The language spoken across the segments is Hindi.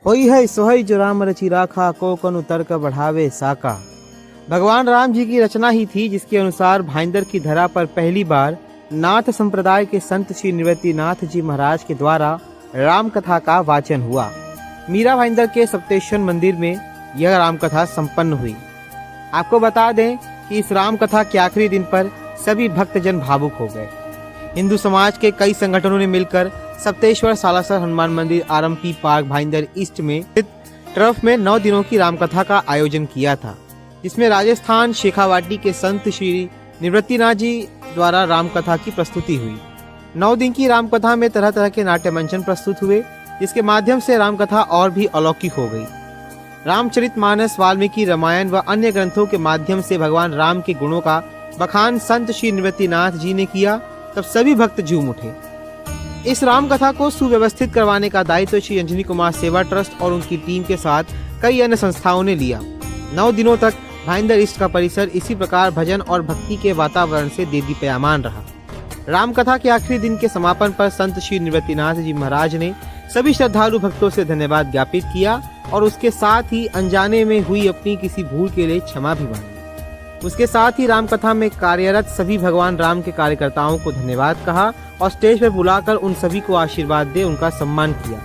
होई है सोहई जो राम रचि राखा, को कनु तर्क बढ़ावे साका। भगवान राम जी की रचना ही थी जिसके अनुसार भाईंदर की धरा पर पहली बार नाथ संप्रदाय के संत श्री निवृत्तिनाथ जी महाराज के द्वारा राम कथा का वाचन हुआ। मीरा भाईंदर के सप्तेश्वर मंदिर में यह राम कथा संपन्न हुई। आपको बता दें कि इस राम कथा के आखिरी दिन पर सभी भक्तजन भावुक हो गए। हिंदू समाज के कई संगठनों ने मिलकर सप्तेश्वर सालासर हनुमान मंदिर आरएमपी पार्क भाईंदर ईस्ट में स्थित टर्फ में 9 दिनों की रामकथा का आयोजन किया था, जिसमें राजस्थान शेखावाटी के संत श्री निवृत्तिनाथ जी द्वारा रामकथा की प्रस्तुति हुई। 9 दिन की रामकथा में तरह तरह के नाट्य मंचन प्रस्तुत हुए, जिसके माध्यम से रामकथा और भी अलौकिक हो गई। रामचरितमानस, वाल्मीकि रामायण व अन्य ग्रंथों के माध्यम से भगवान राम के गुणों का बखान संत श्री निवृत्तिनाथ जी ने किया, तब सभी भक्त झूम उठे। इस राम कथा को सुव्यवस्थित करवाने का दायित्व श्री अंजनी कुमार सेवा ट्रस्ट और उनकी टीम के साथ कई अन्य संस्थाओं ने लिया। 9 दिनों तक भाईंदर ईस्ट का परिसर इसी प्रकार भजन और भक्ति के वातावरण से देदीप्यमान रहा। राम कथा के आखिरी दिन के समापन पर संत श्री निवृत्तिनाथ जी महाराज ने सभी श्रद्धालु भक्तों से धन्यवाद ज्ञापित किया और उसके साथ ही अनजाने में हुई अपनी किसी भूल के लिए क्षमा भी मांगी। उसके साथ ही राम कथा में कार्यरत सभी भगवान राम के कार्यकर्ताओं को धन्यवाद कहा और स्टेज पर बुलाकर उन सभी को आशीर्वाद दे उनका सम्मान किया।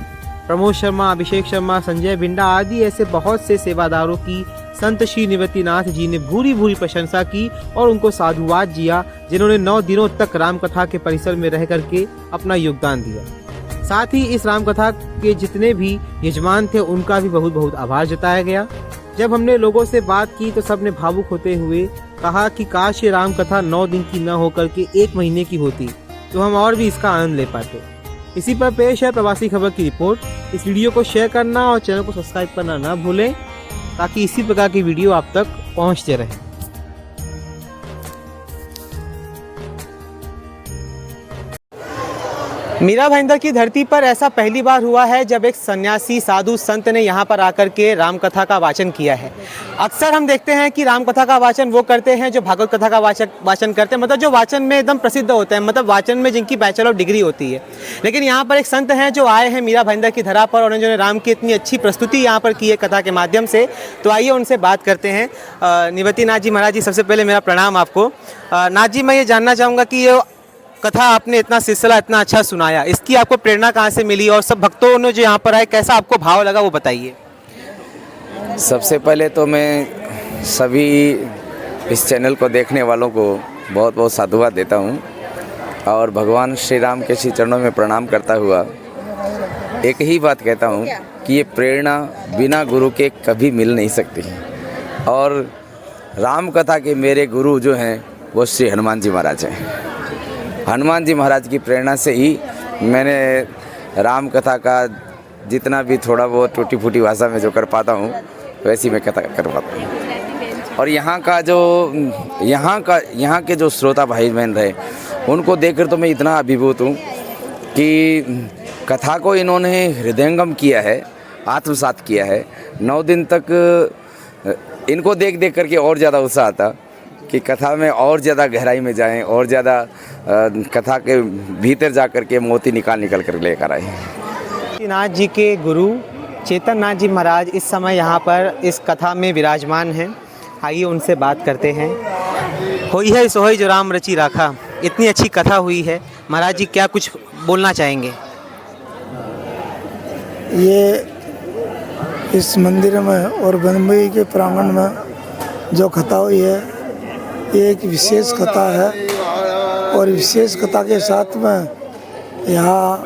प्रमोद शर्मा, अभिषेक शर्मा, संजय भिंडा आदि ऐसे बहुत से सेवादारों की संत श्री निवृत्तिनाथ जी ने भूरी भूरी प्रशंसा की और उनको साधुवाद दिया, जिन्होंने 9 दिनों तक राम कथा के परिसर में रह करके अपना योगदान दिया। साथ ही इस राम कथा के जितने भी यजमान थे उनका भी बहुत बहुत आभार जताया गया। जब हमने लोगों से बात की तो सबने भावुक होते हुए कहा कि काश ये राम कथा 9 दिन की न होकर के 1 महीने की होती तो हम और भी इसका आनंद ले पाते। इसी पर पेश है प्रवासी खबर की रिपोर्ट। इस वीडियो को शेयर करना और चैनल को सब्सक्राइब करना ना भूलें, ताकि इसी प्रकार की वीडियो आप तक पहुंचते रहें। मीरा भाईंदर की धरती पर ऐसा पहली बार हुआ है जब एक सन्यासी साधु संत ने यहाँ पर आकर के रामकथा का वाचन किया है। अक्सर हम देखते हैं कि रामकथा का वाचन वो करते हैं जो भागवत कथा का वाचन करते हैं, मतलब जो वाचन में एकदम प्रसिद्ध होते हैं, मतलब वाचन में जिनकी बैचलर डिग्री होती है। लेकिन यहाँ पर एक संत हैं जो आए हैं मीरा भाईंदर की धरा पर और उन्होंने राम की इतनी अच्छी प्रस्तुति यहाँ पर की है कथा के माध्यम से। तो आइए उनसे बात करते हैं। निवृत्तिनाथ जी महाराज जी, सबसे पहले मेरा प्रणाम आपको। नाथ जी, मैं ये जानना चाहूँगा कि ये कथा आपने इतना सिलसिला इतना अच्छा सुनाया, इसकी आपको प्रेरणा कहाँ से मिली और सब भक्तों ने जो यहाँ पर आए कैसा आपको भाव लगा वो बताइए। सबसे पहले तो मैं सभी इस चैनल को देखने वालों को बहुत बहुत साधुवाद देता हूँ और भगवान श्री राम के श्री चरणों में प्रणाम करता हुआ एक ही बात कहता हूँ कि ये प्रेरणा बिना गुरु के कभी मिल नहीं सकती। और राम कथा के मेरे गुरु जो हैं वो श्री हनुमान जी महाराज हैं। हनुमान जी महाराज की प्रेरणा से ही मैंने राम कथा का जितना भी थोड़ा बहुत टूटी फूटी भाषा में जो कर पाता हूँ वैसी मैं कथा कर पाता हूँ। और यहाँ के जो श्रोता भाई बहन रहे उनको देखकर तो मैं इतना अभिभूत हूँ कि कथा को इन्होंने हृदयंगम किया है, आत्मसात किया है। 9 दिन तक इनको देख देख करके और ज़्यादा उत्साह आता कि कथा में और ज़्यादा गहराई में जाएं और ज़्यादा कथा के भीतर जा कर के मोती निकाल कर लेकर आए। नाथ जी के गुरु चेतन नाथ जी महाराज इस समय यहाँ पर इस कथा में विराजमान हैं। आइए उनसे बात करते हैं। होई है सोहई जो राम रचि राखा, इतनी अच्छी कथा हुई है, महाराज जी क्या कुछ बोलना चाहेंगे? ये इस मंदिर में और बम्बई के प्रांगण में जो कथा हुई है ये एक विशेष कथा है और विशेष कथा के साथ में यहाँ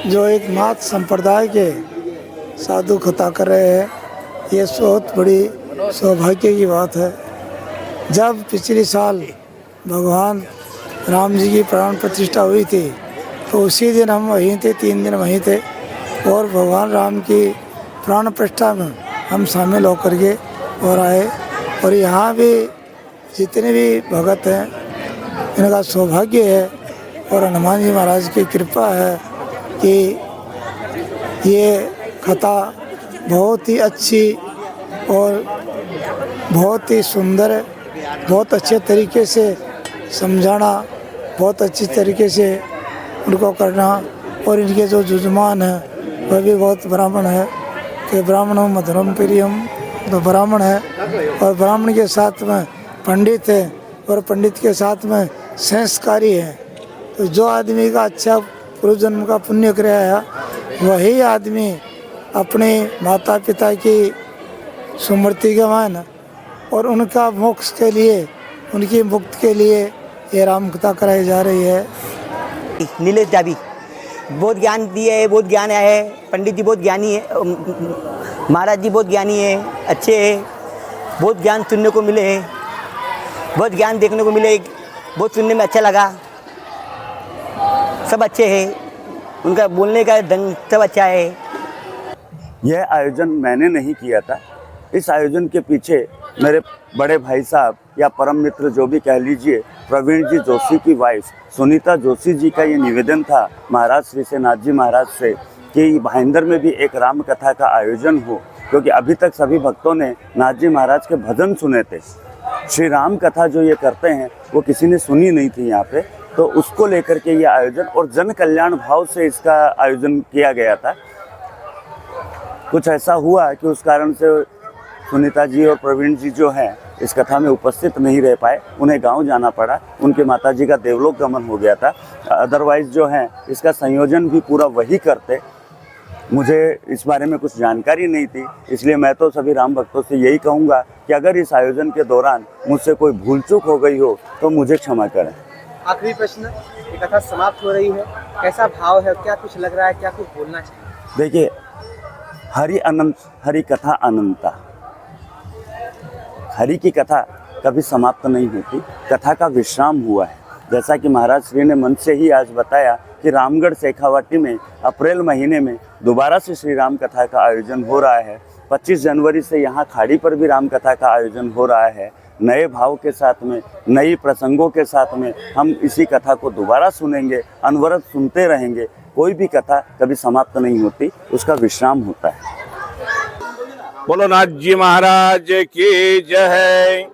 जो एक नाथ संप्रदाय के साधु कथा कर रहे हैं, ये बहुत बड़ी सौभाग्य की बात है। जब पिछले साल भगवान राम जी की प्राण प्रतिष्ठा हुई थी तो उसी दिन हम वहीं थे, 3 दिन वहीं थे और भगवान राम की प्राण प्रतिष्ठा में हम शामिल होकर के और आए। और यहाँ भी जितने भी भगत हैं इनका सौभाग्य है और हनुमान जी महाराज की कृपा है कि ये कथा बहुत ही अच्छी और बहुत ही सुंदर है। बहुत अच्छे तरीके से समझाना, बहुत अच्छी तरीके से उनको करना और इनके जो जुजमान हैं वह भी बहुत ब्राह्मण है कि ब्राह्मणों मधुरम प्रियम, तो ब्राह्मण है और ब्राह्मण के साथ में पंडित है और पंडित के साथ में संस्कारी है। तो जो आदमी का अच्छा पूर्व जन्म का पुण्य किया है वही आदमी अपने माता पिता की स्मृति के मान और उनका मोक्ष के लिए, उनकी मुक्ति के लिए ये राम कथा कराई जा रही है। नीलेश डाबी बहुत ज्ञान दिए है, बहुत ज्ञान है। पंडित जी बहुत ज्ञानी है, महाराज जी बहुत ज्ञानी है, अच्छे है। बहुत ज्ञान सुनने को मिले हैं, बहुत ज्ञान देखने को मिले, बहुत सुनने में अच्छा लगा। सब अच्छे हैं, उनका बोलने का ढंग सब अच्छा है। यह आयोजन मैंने नहीं किया था। इस आयोजन के पीछे मेरे बड़े भाई साहब या परम मित्र जो भी कह लीजिए, प्रवीण जी जोशी की वाइफ सुनीता जोशी जी का ये निवेदन था महाराज श्री से नाथ जी महाराज से कि भाईंदर में भी एक राम कथा का आयोजन हो, क्योंकि अभी तक सभी भक्तों ने नाथ जी महाराज के भजन सुने थे। श्री राम कथा जो ये करते हैं वो किसी ने सुनी नहीं थी यहाँ पे, तो उसको लेकर के ये आयोजन और जन कल्याण भाव से इसका आयोजन किया गया था। कुछ ऐसा हुआ कि उस कारण से सुनीता जी और प्रवीण जी जो हैं इस कथा में उपस्थित नहीं रह पाए, उन्हें गांव जाना पड़ा। उनके माताजी का देवलोक गमन हो गया था। अदरवाइज़ जो है इसका संयोजन भी पूरा वही करते। मुझे इस बारे में कुछ जानकारी नहीं थी, इसलिए मैं तो सभी राम भक्तों से यही कहूँगा कि अगर इस आयोजन के दौरान मुझसे कोई भूल चूक हो गई हो तो मुझे क्षमा करें। आखिरी प्रश्न, ये कथा समाप्त हो रही है, कैसा भाव है, क्या कुछ लग रहा है, क्या कुछ बोलना चाहिए? देखिए, हरि अनंत, हरि कथा अनंता। हरि की कथा कभी समाप्त नहीं होती, कथा का विश्राम हुआ है। जैसा कि महाराज श्री ने मन से ही आज बताया कि रामगढ़ शेखावाटी में अप्रैल महीने में दोबारा से श्री राम कथा का आयोजन हो रहा है। 25 जनवरी से यहाँ खाड़ी पर भी राम कथा का आयोजन हो रहा है। नए भाव के साथ में, नई प्रसंगों के साथ में हम इसी कथा को दोबारा सुनेंगे, अनवरत सुनते रहेंगे। कोई भी कथा कभी समाप्त नहीं होती, उसका विश्राम होता है। बोलो नाथ जी महाराज की जय।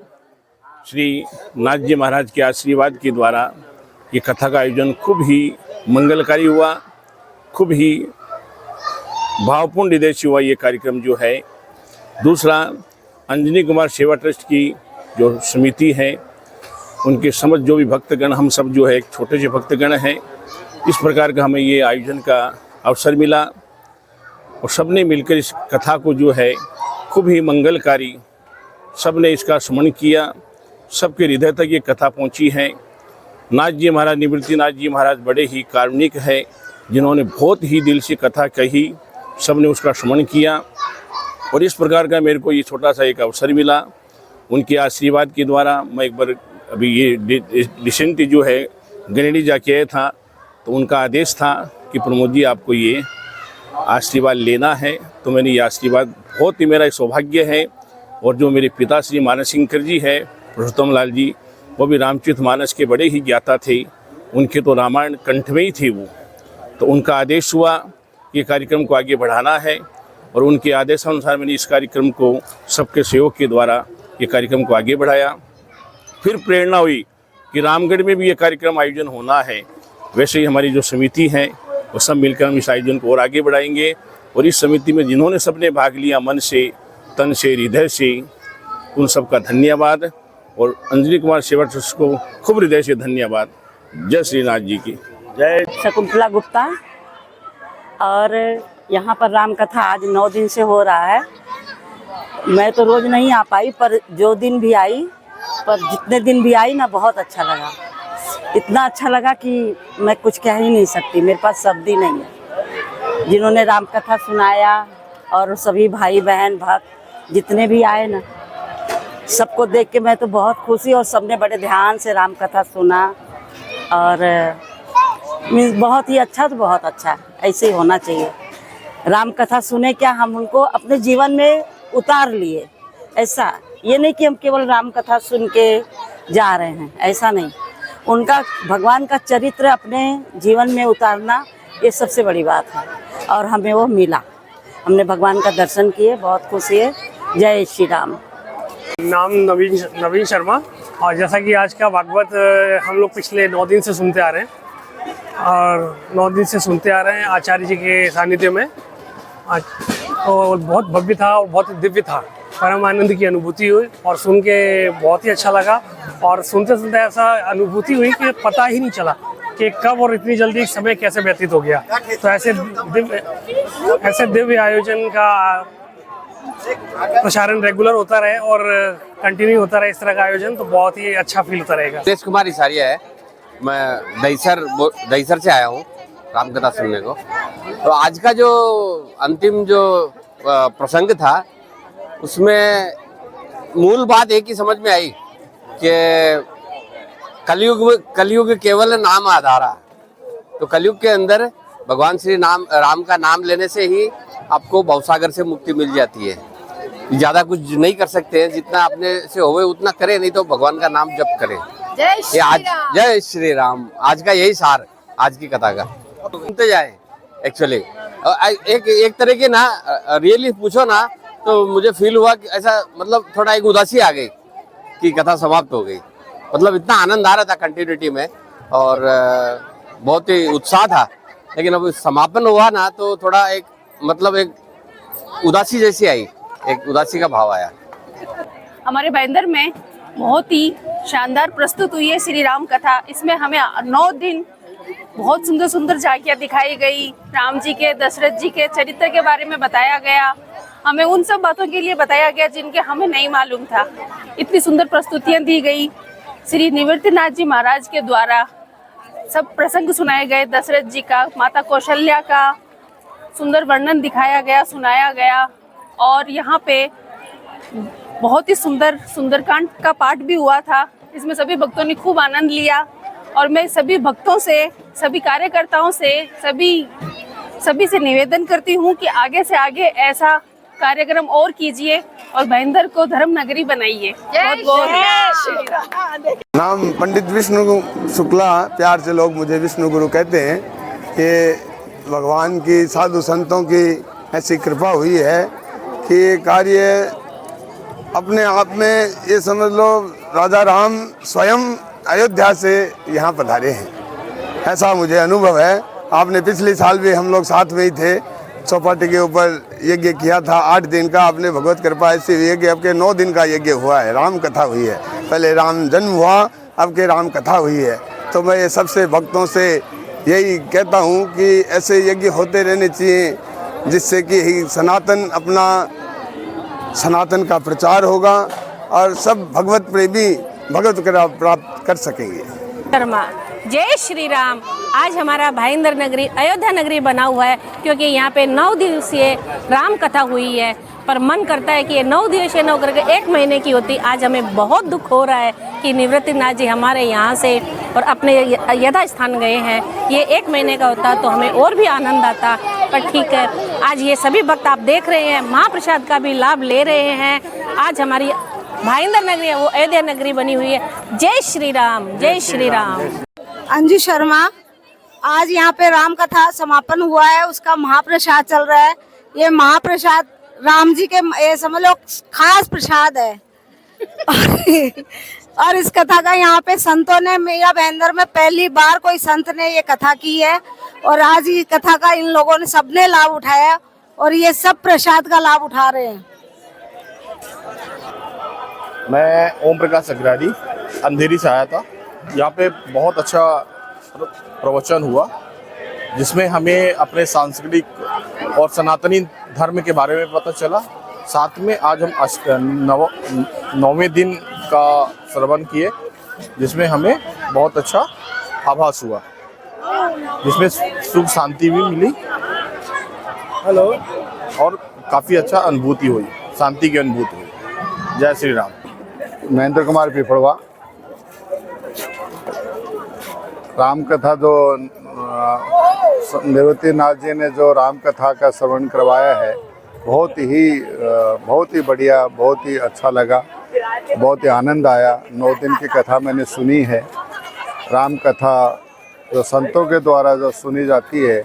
श्री नाथ जी महाराज के आशीर्वाद के द्वारा ये कथा का आयोजन खूब ही मंगलकारी हुआ, खूब ही भावपूर्ण हृदय से हुआ ये कार्यक्रम जो है। दूसरा, अंजनी कुमार सेवा ट्रस्ट की जो समिति है, उनके समझ जो भी भक्तगण, हम सब जो है एक छोटे से भक्तगण हैं। इस प्रकार का हमें ये आयोजन का अवसर मिला और सबने मिलकर इस कथा को जो है खूब ही मंगलकारी, सबने इसका स्मरण किया, सबके हृदय तक ये कथा पहुंची है। नाथ जी महाराज, निवृत्ति नाथ जी महाराज बड़े ही कारुणिक है, जिन्होंने बहुत ही दिल से कथा कही, सबने उसका स्मरण किया और इस प्रकार का मेरे को ये छोटा सा एक अवसर मिला। उनके आशीर्वाद के द्वारा मैं एक बार अभी ये रिसेंटली जो है गनेडी जाके आया था, तो उनका आदेश था कि प्रमोद जी आपको ये आशीर्वाद लेना है, तो मैंने ये आशीर्वाद, बहुत ही मेरा सौभाग्य है। और जो मेरे पिता श्री मानस सिंह जी है, पुरुषोत्तम लाल जी, वो भी रामचरित मानस के बड़े ही ज्ञाता थे, उनके तो रामायण कंठ में ही थे वो। तो उनका आदेश हुआ ये कार्यक्रम को आगे बढ़ाना है और उनके आदेशानुसार मैंने इस कार्यक्रम को सबके सहयोग के द्वारा ये कार्यक्रम को आगे बढ़ाया। फिर प्रेरणा हुई कि रामगढ़ में भी ये कार्यक्रम आयोजन होना है। वैसे ही हमारी जो समिति है वो सब मिलकर हम इस आयोजन को और आगे बढ़ाएंगे। और इस समिति में जिन्होंने सबने भाग लिया, मन से, तन से, हृदय से, उन सबका धन्यवाद। और अंजनी कुमार सेवा ट्रस्ट को खूब हृदय से धन्यवाद। जय श्रीनाथ जी की जय। शकुंतला गुप्ता। और यहाँ पर राम कथा आज 9 दिन से हो रहा है। मैं तो रोज़ नहीं आ पाई, पर जो दिन भी आई, पर जितने दिन भी आई ना, बहुत अच्छा लगा। इतना अच्छा लगा कि मैं कुछ कह ही नहीं सकती, मेरे पास शब्द ही नहीं है। जिन्होंने राम कथा सुनाया और सभी भाई बहन भक्त जितने भी आए ना, सबको देख के मैं तो बहुत खुशी, और सबने बड़े ध्यान से राम कथा सुना और बहुत ही अच्छा, तो बहुत अच्छा, ऐसे ही होना चाहिए। राम कथा सुने क्या, हम उनको अपने जीवन में उतार लिए। ऐसा ये नहीं कि हम केवल राम कथा सुन के जा रहे हैं, ऐसा नहीं। उनका भगवान का चरित्र अपने जीवन में उतारना, ये सबसे बड़ी बात है और हमें वो मिला। हमने भगवान का दर्शन किए, बहुत खुशी है। जय श्री राम। नाम नवीन शर्मा। और जैसा कि आज का भागवत हम लोग पिछले 9 दिन से सुनते आ रहे हैं और 9 दिन से सुनते आ रहे हैं आचार्य जी के सानिध्य में। आज और बहुत भव्य था और बहुत दिव्य था। परम आनंद की अनुभूति हुई और सुन के बहुत ही अच्छा लगा। और सुनते सुनते ऐसा अनुभूति हुई कि पता ही नहीं चला कि कब और इतनी जल्दी समय कैसे व्यतीत हो गया। तो ऐसे दिव्य आयोजन का प्रसारण रेगुलर होता रहे और कंटिन्यू होता रहे इस तरह का आयोजन, तो बहुत ही अच्छा फील होता रहेगा। सुरेश कुमार इसारिया है, मैं दहीसर से आया हूँ रामकथा सुनने को। तो आज का जो अंतिम जो प्रसंग था उसमें मूल बात एक ही समझ में आई कि कलयुग केवल नाम आधारा। तो कलयुग के अंदर भगवान श्री राम का नाम लेने से ही आपको भवसागर से मुक्ति मिल जाती है। ज़्यादा कुछ नहीं कर सकते हैं, जितना अपने से होवे उतना करें, नहीं तो भगवान का नाम जप करें। जय श्री राम आज का यही सार आज की कथा का। सुनते जाए एक्चुअली एक तरह के ना रियली पूछो ना तो मुझे फील हुआ कि ऐसा मतलब थोड़ा एक उदासी आ गई कि कथा समाप्त हो गई। मतलब इतना आनंद आ रहा था कंटिन्यूटी में और बहुत ही उत्साह था, लेकिन अब समापन हुआ ना तो थोड़ा एक मतलब एक उदासी जैसी आई, एक उदासी का भाव आया। हमारे भाईंदर में बहुत ही शानदार प्रस्तुत हुई है श्री राम कथा। इसमें हमें 9 दिन बहुत सुंदर सुंदर झांकियाँ दिखाई गई। राम जी के, दशरथ जी के चरित्र के बारे में बताया गया। हमें उन सब बातों के लिए बताया गया जिनके हमें नहीं मालूम था। इतनी सुंदर प्रस्तुतियाँ दी गई। श्री निवृत्तिनाथ जी महाराज के द्वारा सब प्रसंग सुनाए गए। दशरथ जी का, माता कौशल्या का सुंदर वर्णन दिखाया गया, सुनाया गया। और यहाँ पे बहुत ही सुंदरकांड का पाठ भी हुआ था। इसमें सभी भक्तों ने खूब आनंद लिया। और मैं सभी भक्तों से, सभी कार्यकर्ताओं से, सभी से निवेदन करती हूँ कि आगे से आगे ऐसा कार्यक्रम और कीजिए और भाईंदर को धर्म नगरी बनाइए। नाम पंडित विष्णु शुक्ला, प्यार से लोग मुझे विष्णु गुरु कहते हैं। कि भगवान की, साधु संतों की ऐसी कृपा हुई है कि ये कार्य अपने आप में ये समझ लो राजा राम स्वयं अयोध्या से यहाँ पधारे हैं, ऐसा मुझे अनुभव है। आपने पिछले साल भी हम लोग साथ में ही थे, चौपाटी के ऊपर यज्ञ किया था 8 दिन का। आपने भगवत कृपा ऐसी हुई है कि अब के 9 दिन का यज्ञ हुआ है, राम कथा हुई है। पहले राम जन्म हुआ, अब के राम कथा हुई है। तो मैं ये सबसे भक्तों से यही कहता हूँ कि ऐसे यज्ञ होते रहने चाहिए, जिससे कि सनातन का प्रचार होगा और सब भगवत प्रेमी भगवत कृपा प्राप्त कर सकेंगे। शर्मा, जय श्री राम। आज हमारा भाईंदर नगरी अयोध्या नगरी बना हुआ है, क्योंकि यहाँ पे 9 दिवसीय राम कथा हुई है। पर मन करता है कि ये 9 दिवसीय न करके 1 महीने की होती। आज हमें बहुत दुख हो रहा है कि निवृत्तिनाथ जी हमारे यहाँ से और अपने यथा स्थान गए हैं। ये 1 महीने का होता तो हमें और भी आनंद आता। पर ठीक है, आज ये सभी भक्त आप देख रहे हैं महाप्रसाद का भी लाभ ले रहे हैं। आज हमारी भाईंदर नगरी है वो अयोध्या नगरी बनी हुई है। जय श्री राम, जय श्री राम। अंजू शर्मा, आज यहाँ पे राम कथा समापन हुआ है, उसका महाप्रसाद चल रहा है। ये महाप्रसाद राम जी के, ये समझ लो खास प्रसाद है। और इस कथा का यहाँ पे संतों ने, मेरा भाईंदर में पहली बार कोई संत ने ये कथा की है और आज ये कथा का इन लोगों ने सबने लाभ उठाया और ये सब प्रसाद का लाभ उठा रहे हैं। मैं ओम प्रकाश अग्रवाल अंधेरी से आया था। यहाँ पे बहुत अच्छा प्रवचन हुआ, जिसमें हमें अपने सांस्कृतिक और सनातनी धर्म के बारे में पता चला। साथ में आज हम 9वें दिन का श्रवण किए, जिसमें हमें बहुत अच्छा आभास हुआ, जिसमें सुख शांति भी मिली। हेलो, और काफ़ी अच्छा अनुभूति हुई, शांति की अनुभूति हुई। जय श्री राम। महेंद्र कुमार पिपड़वा। राम कथा जो निवृत्तिनाथ जी ने जो राम कथा का श्रवण करवाया है, बहुत ही बढ़िया, बहुत ही अच्छा लगा, बहुत ही आनंद आया। 9 दिन की कथा मैंने सुनी है। राम कथा जो संतों के द्वारा जो सुनी जाती है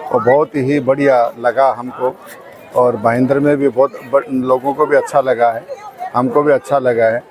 वो बहुत ही बढ़िया लगा हमको, और भाईंदर में भी बहुत लोगों को भी अच्छा लगा है, हमको भी अच्छा लगा है।